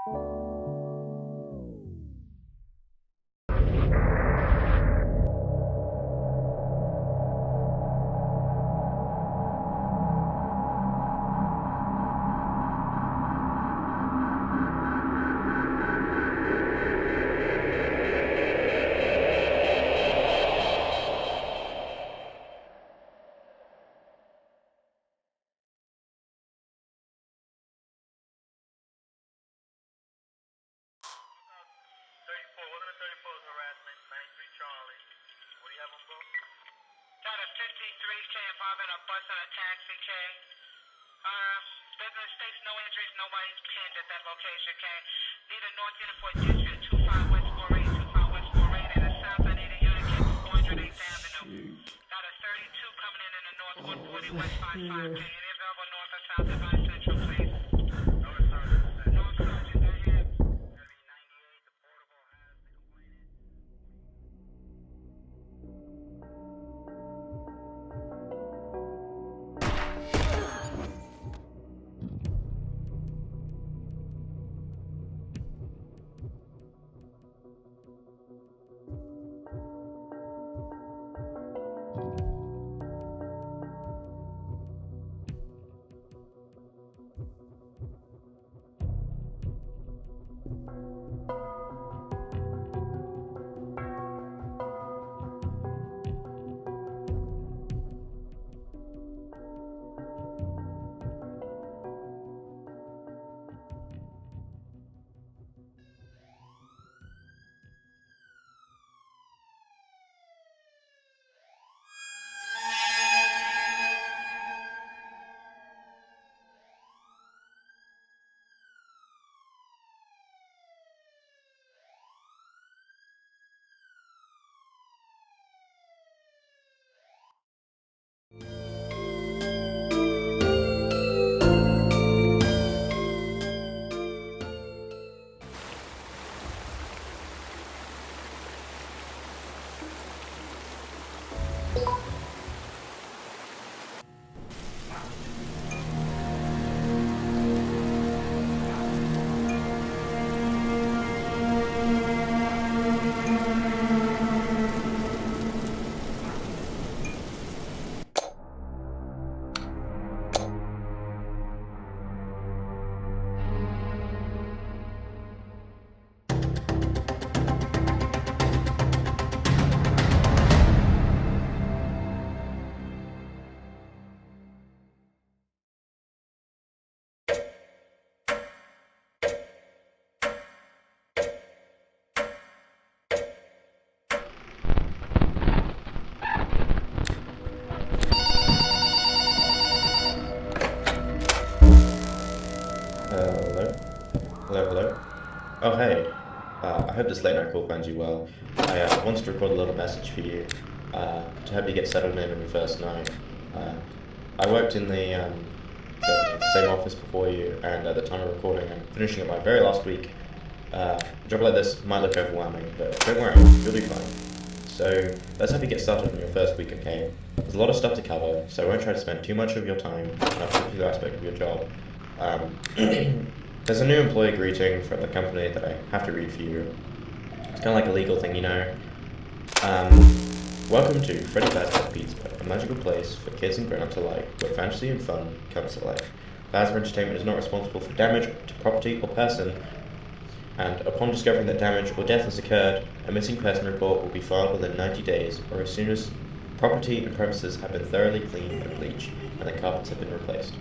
Hello. Oh, hey. I hope this late night call finds you well. I wanted to record a little message for you to help you get settled in on your first night. I worked in the same office before you, and at the time of recording, I'm finishing up my very last week. A job like this might look overwhelming, but don't worry, you'll do fine. So let's help you get started on your first week, okay? There's a lot of stuff to cover, so I won't try to spend too much of your time on a particular aspect of your job. There's a new employee greeting from the company that I have to read for you. It's kind of like a legal thing, you know. Welcome to Freddy Pizza, a magical place for kids and grown-ups alike, where fantasy and fun comes to life. Plasma Entertainment is not responsible for damage to property or person, and upon discovering that damage or death has occurred, a missing person report will be filed within 90 days, or as soon as property and premises have been thoroughly cleaned and bleached, and the carpets have been replaced.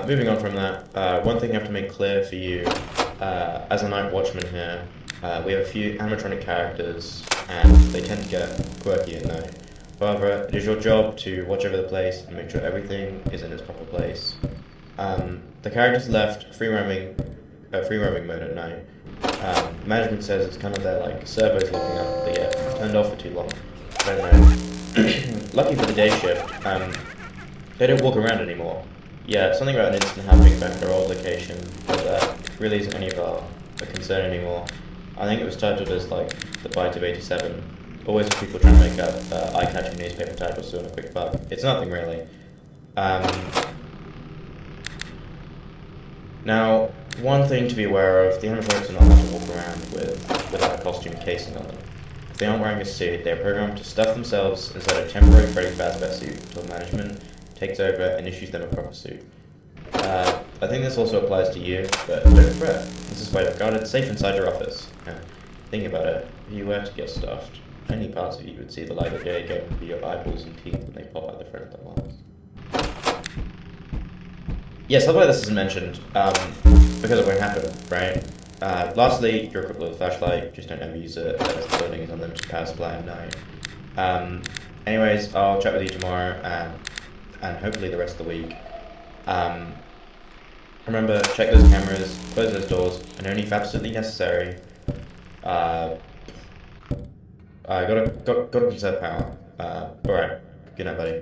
Moving on from that, one thing I have to make clear for you, as a night watchman here, we have a few animatronic characters, and they tend to get quirky at night. However, it is your job to watch over the place and make sure everything is in its proper place. The characters left free roaming mode at night. Management says it's kind of their like servos looking up, but yeah, turned off for too long. I don't know. Lucky for the day shift, they don't walk around anymore. Yeah, something about an incident happening back at our old location, but that really isn't any of our concern anymore. I think it was titled as like the Bite of 87. Always people trying to make up eye-catching newspaper titles doing a quick buck. It's nothing really. Now, one thing to be aware of, the animatronics are not allowed to walk around without a costume casing on them. If they aren't wearing a suit, they are programmed to stuff themselves inside a temporary Freddy Fazbear suit until management takes over and issues them a proper suit. I think this also applies to you, but don't fret. This is quite guarded, safe inside your office. Think about it. If you were to get stuffed, only parts of you would see the light of day going to be your eyeballs and teeth when they pop out the front of the mouths. Yeah, stuff like this isn't mentioned because it won't happen, right? Lastly, you're equipped with a flashlight, just don't ever use it as the building is unlimited power supply at night. Anyways, I'll chat with you tomorrow and hopefully the rest of the week. Remember, check those cameras, close those doors, and only if absolutely necessary. Gotta conserve power. Alright. Good night, buddy.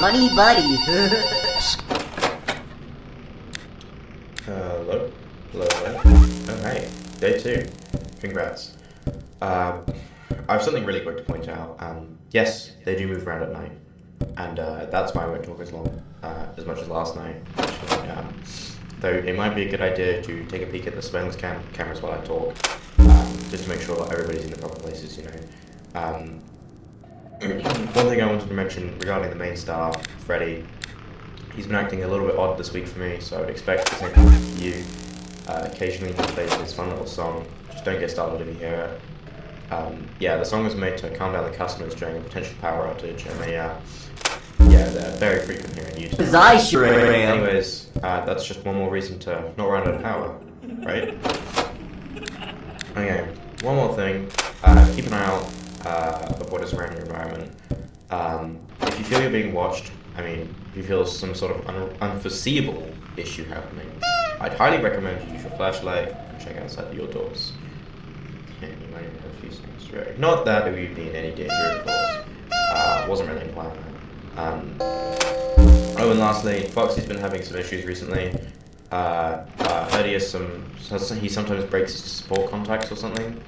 Money buddy. Hello? Hello, hello? Oh, hey. Day 2. Congrats. I have something really quick to point out. Yes, they do move around at night. And that's why I won't talk as long, as much as last night, actually. Though it might be a good idea to take a peek at the surveillance cameras while I talk, just to make sure that everybody's in the proper places, you know. One thing I wanted to mention regarding the main star, Freddy, he's been acting a little bit odd this week for me, so I would expect the same thing for you. Occasionally he plays this fun little song, just don't get started if you hear it. Yeah, the song was made to calm down the customers during a potential power outage, and they're very frequent here in YouTube. Cause I sure am. Anyways, that's just one more reason to not run out of power, right? Okay, one more thing. Keep an eye out of what is around your environment. If you feel you're being watched, if you feel some sort of unforeseeable issue happening, I'd highly recommend you use your flashlight and check outside your doors. Yeah, you might even have a few things to read. Not that it would be in any danger, of course. Wasn't really implying that. Oh, and lastly, Foxy's been having some issues recently. Heard he sometimes breaks his support contacts or something.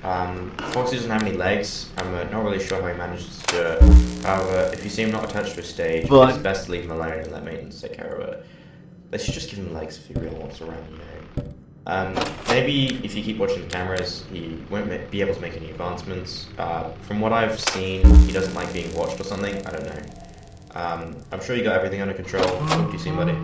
Foxy doesn't have any legs. I'm not really sure how he manages to do it. However, if you see him not attached to a stage, it's best to leave him alone and let maintenance take care of it. They should just give him legs if he really wants to run, you know. Maybe if you keep watching the cameras, he won't be able to make any advancements. From what I've seen, he doesn't like being watched or something. I don't know. I'm sure you got everything under control. Talk to you soon, buddy.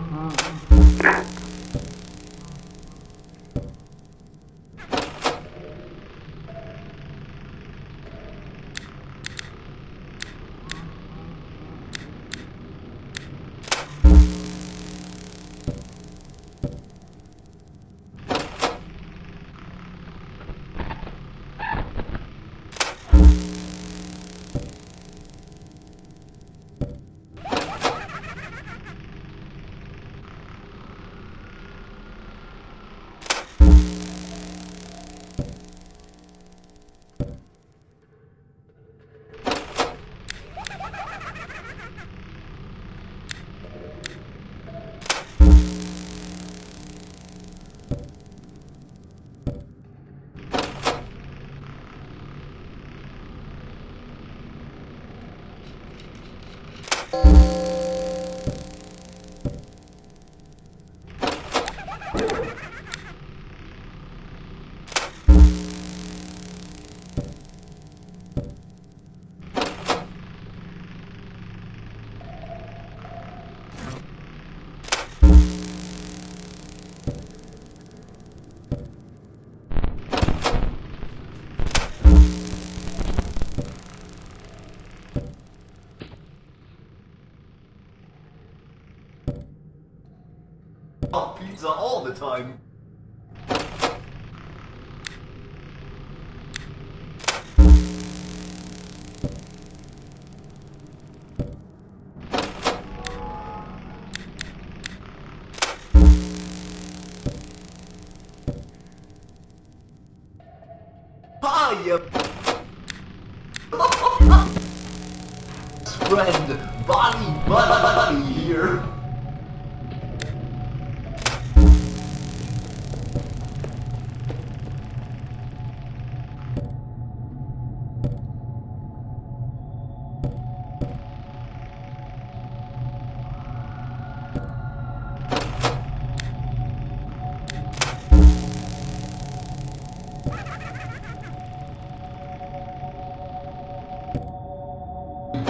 Pizza all the time. Hi, friend, buddy here.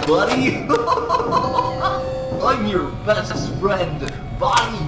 Buddy, I'm your best friend, buddy.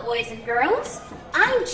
boys and girls. I'm